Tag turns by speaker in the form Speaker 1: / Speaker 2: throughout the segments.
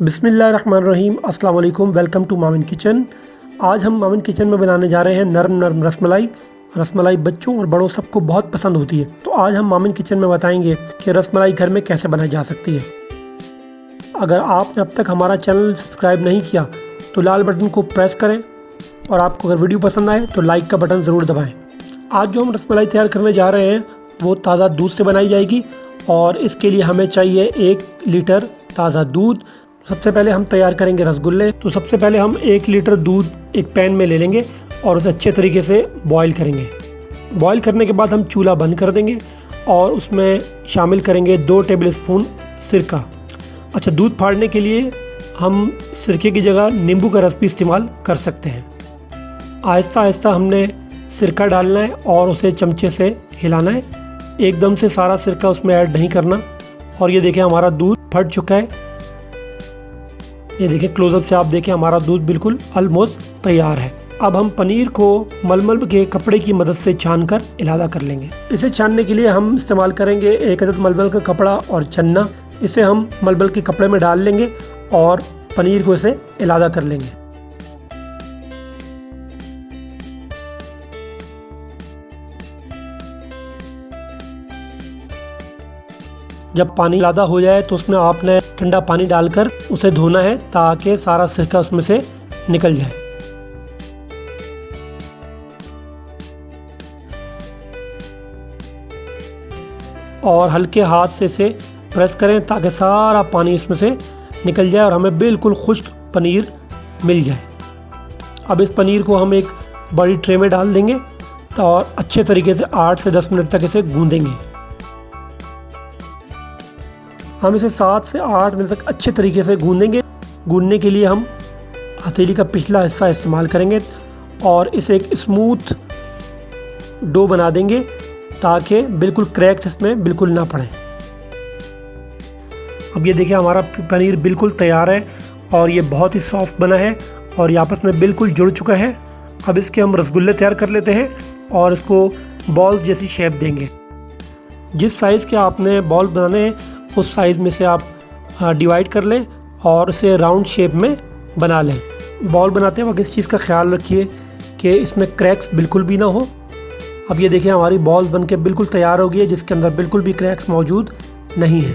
Speaker 1: बिस्मिल्लाहिर्रहमानिर्रहीम। अस्सलाम वालेकुम। Welcome to Mamin kitchen. आज हम मामिन किचन में बनाने जा रहे हैं नरम नरम रसमलाई। रसमलाई बच्चों और बड़ों सबको बहुत पसंद होती है, तो आज हम मामिन किचन में बताएंगे कि रसमलाई घर में कैसे बनाई जा सकती है। अगर आपने अब तक हमारा चैनल सब्सक्राइब नहीं किया तो लाल बटन को प्रेस करें, और आपको अगर वीडियो पसंद आए तो लाइक का बटन ज़रूर दबाएँ। आज जो हम रसमलाई तैयार करने जा रहे हैं वो ताज़ा दूध से बनाई जाएगी, और इसके लिए हमें चाहिए 1 लीटर ताज़ा दूध। सबसे पहले हम तैयार करेंगे रसगुल्ले। तो सबसे पहले हम 1 लीटर दूध एक पैन में ले लेंगे और उसे अच्छे तरीके से बॉईल करेंगे। बॉईल करने के बाद हम चूल्हा बंद कर देंगे और उसमें शामिल करेंगे 2 टेबल स्पून सिरका। अच्छा, दूध फाड़ने के लिए हम सिरके की जगह नींबू का रस भी इस्तेमाल कर सकते हैं। आहिस्ता आहिस्ता हमने सिरका डालना है और उसे चमचे से हिलाना है। एकदम से सारा सिरका उसमें ऐड नहीं करना। और ये देखिए हमारा दूध फट चुका है। ये देखिए क्लोजअप से आप देखें हमारा दूध बिल्कुल ऑलमोस्ट तैयार है। अब हम पनीर को मलमल के कपड़े की मदद से छानकर इलादा कर लेंगे। इसे छानने के लिए हम इस्तेमाल करेंगे 1 अदद मलमल का कपड़ा और छन्ना। इसे हम मलमल के कपड़े में डाल लेंगे और पनीर को इसे इलादा कर लेंगे। जब पानी इलादा हो जाए तो उसमें आपने ठंडा पानी डालकर उसे धोना है, ताकि सारा सिरका उसमें से निकल जाए। और हल्के हाथ से इसे प्रेस करें ताकि सारा पानी इसमें से निकल जाए और हमें बिल्कुल खुश्क पनीर मिल जाए। अब इस पनीर को हम एक बड़ी ट्रे में डाल देंगे और अच्छे तरीके से 8 से 10 मिनट तक इसे गूंदेंगे। हम इसे 7 से 8 मिनट तक अच्छे तरीके से गूंदेंगे। गूंदने के लिए हम हथेली का पिछला हिस्सा इस्तेमाल करेंगे और इसे एक स्मूथ डो बना देंगे, ताकि बिल्कुल क्रैक्स इसमें बिल्कुल ना पड़े। अब ये देखिए हमारा पनीर बिल्कुल तैयार है और ये बहुत ही सॉफ्ट बना है और ये आपस में बिल्कुल जुड़ चुका है। अब इसके हम रसगुल्ले तैयार कर लेते हैं और इसको बॉल जैसी शेप देंगे। जिस साइज़ के आपने बॉल बनाने हैं उस साइज़ में से आप डिवाइड कर लें और इसे राउंड शेप में बना लें। बॉल बनाते वक्त इस चीज़ का ख्याल रखिए कि इसमें क्रैक्स बिल्कुल भी ना हो। अब ये देखिए हमारी बॉल्स बनके बिल्कुल तैयार हो गई है, जिसके अंदर बिल्कुल भी क्रैक्स मौजूद नहीं है।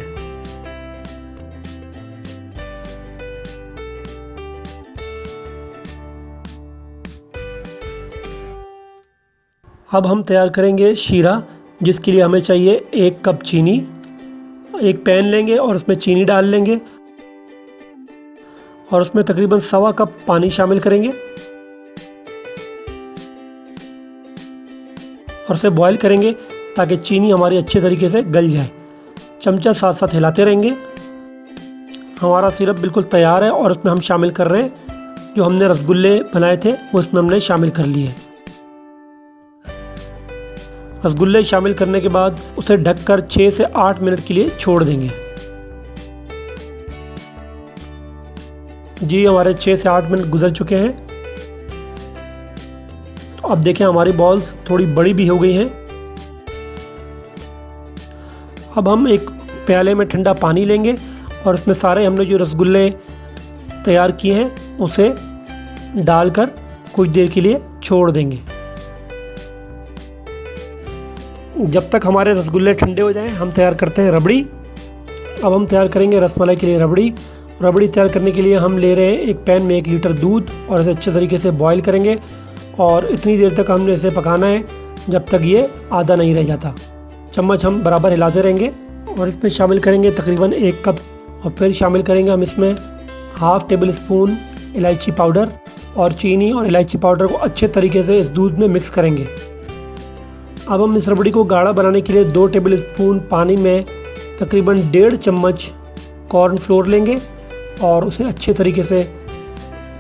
Speaker 1: अब हम तैयार करेंगे शीरा, जिसके लिए हमें चाहिए 1 कप चीनी। एक पैन लेंगे और उसमें चीनी डाल लेंगे और उसमें तकरीबन 1.25 कप पानी शामिल करेंगे और उसे बॉईल करेंगे ताकि चीनी हमारी अच्छे तरीके से गल जाए। चमचा साथ साथ हिलाते रहेंगे। हमारा सिरप बिल्कुल तैयार है और उसमें हम शामिल कर रहे हैं जो हमने रसगुल्ले बनाए थे, वो इसमें हमने शामिल कर लिए। रसगुल्ले शामिल करने के बाद उसे ढककर 6 से 8 मिनट के लिए छोड़ देंगे। जी हमारे 6 से 8 मिनट गुजर चुके हैं। तो अब देखें हमारी बॉल्स थोड़ी बड़ी भी हो गई हैं। अब हम एक प्याले में ठंडा पानी लेंगे और उसमें सारे हमने जो रसगुल्ले तैयार किए हैं उसे डालकर कुछ देर के लिए छोड़ देंगे। जब तक हमारे रसगुल्ले ठंडे हो जाएं हम तैयार करते हैं रबड़ी। अब हम तैयार करेंगे रसमलाई के लिए रबड़ी। रबड़ी तैयार करने के लिए हम ले रहे हैं एक पैन में 1 लीटर दूध और इसे अच्छे तरीके से बॉईल करेंगे और इतनी देर तक हमने इसे पकाना है जब तक ये आधा नहीं रह जाता। चम्मच हम बराबर हिलाते रहेंगे और इसमें शामिल करेंगे तकरीबन 1 कप, और फिर शामिल करेंगे हम इसमें 1/2 टेबल स्पून इलायची पाउडर और चीनी और इलायची पाउडर को अच्छे तरीके से इस दूध में मिक्स करेंगे। अब हम इस रबड़ी को गाढ़ा बनाने के लिए 2 टेबल स्पून पानी में तकरीबन 1.5 चम्मच कॉर्नफ्लोर लेंगे और उसे अच्छे तरीके से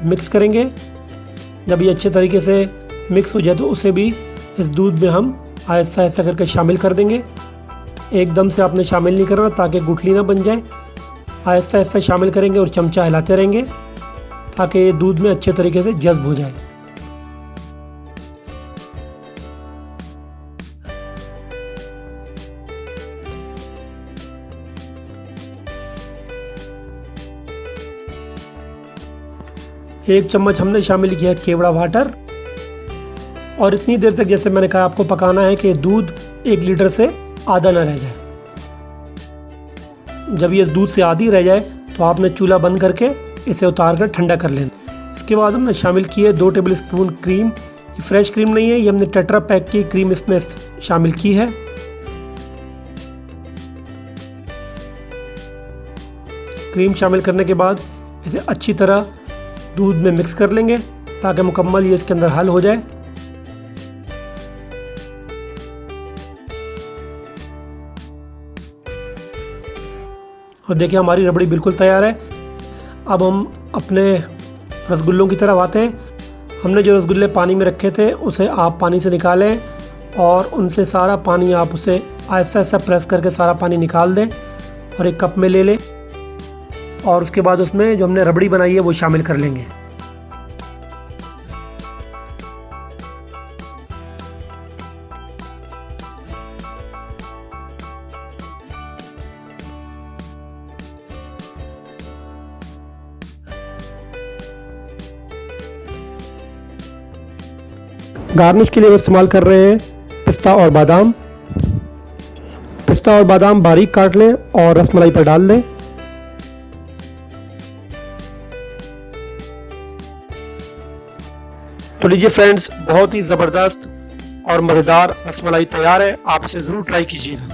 Speaker 1: मिक्स करेंगे। जब ये अच्छे तरीके से मिक्स हो जाए तो उसे भी इस दूध में हम आहिस्ता आहिस्ता करके शामिल कर देंगे। एकदम से आपने शामिल नहीं करना ताकि गुठली ना बन जाए। आहिस्ता आहिस्ता शामिल करेंगे और चमचा हिलाते रहेंगे ताकि ये दूध में अच्छे तरीके से जज्ब हो जाए। 1 चम्मच हमने शामिल किया केवड़ा वाटर और इतनी देर तक जैसे मैंने कहा आपको पकाना है कि दूध 1 लीटर से आधा ना रह जाए। जब ये दूध से आधी रह जाए तो आपने चूल्हा बंद करके इसे उतार कर ठंडा कर लेना। इसके बाद हमने शामिल किए 2 टेबल स्पून क्रीम। ये फ्रेश क्रीम नहीं है, ये हमने टेट्रा पैक की क्रीम इसमें शामिल की है। क्रीम शामिल करने के बाद इसे अच्छी तरह दूध में मिक्स कर लेंगे ताकि मुकम्मल ये इसके अंदर हल हो जाए। और देखिए हमारी रबड़ी बिल्कुल तैयार है। अब हम अपने रसगुल्लों की तरफ आते हैं। हमने जो रसगुल्ले पानी में रखे थे उसे आप पानी से निकालें और उनसे सारा पानी आप उसे आहिस्ता आहिस्ता प्रेस करके सारा पानी निकाल दें और एक कप में ले लें और उसके बाद उसमें जो हमने रबड़ी बनाई है वो शामिल कर लेंगे। गार्निश के लिए इस्तेमाल कर रहे हैं पिस्ता और बादाम। पिस्ता और बादाम बारीक काट लें और रसमलाई पर डाल दें। तो लीजिए फ्रेंड्स, बहुत ही ज़बरदस्त और मज़ेदार रसमलाई तैयार है। आप इसे ज़रूर ट्राई कीजिएगा।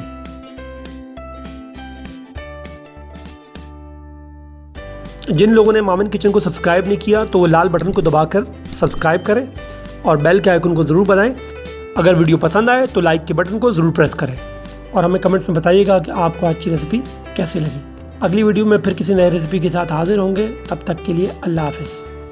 Speaker 1: जिन लोगों ने मामिन किचन को सब्सक्राइब नहीं किया तो वो लाल बटन को दबाकर सब्सक्राइब करें और बेल के आइकन को ज़रूर दबाएं। अगर वीडियो पसंद आए तो लाइक के बटन को ज़रूर प्रेस करें और हमें कमेंट्स में बताइएगा कि आपको आज की रेसिपी कैसी लगी। अगली वीडियो में फिर किसी नई रेसिपी के साथ हाजिर होंगे। तब तक के लिए अल्लाह हाफ़िज़।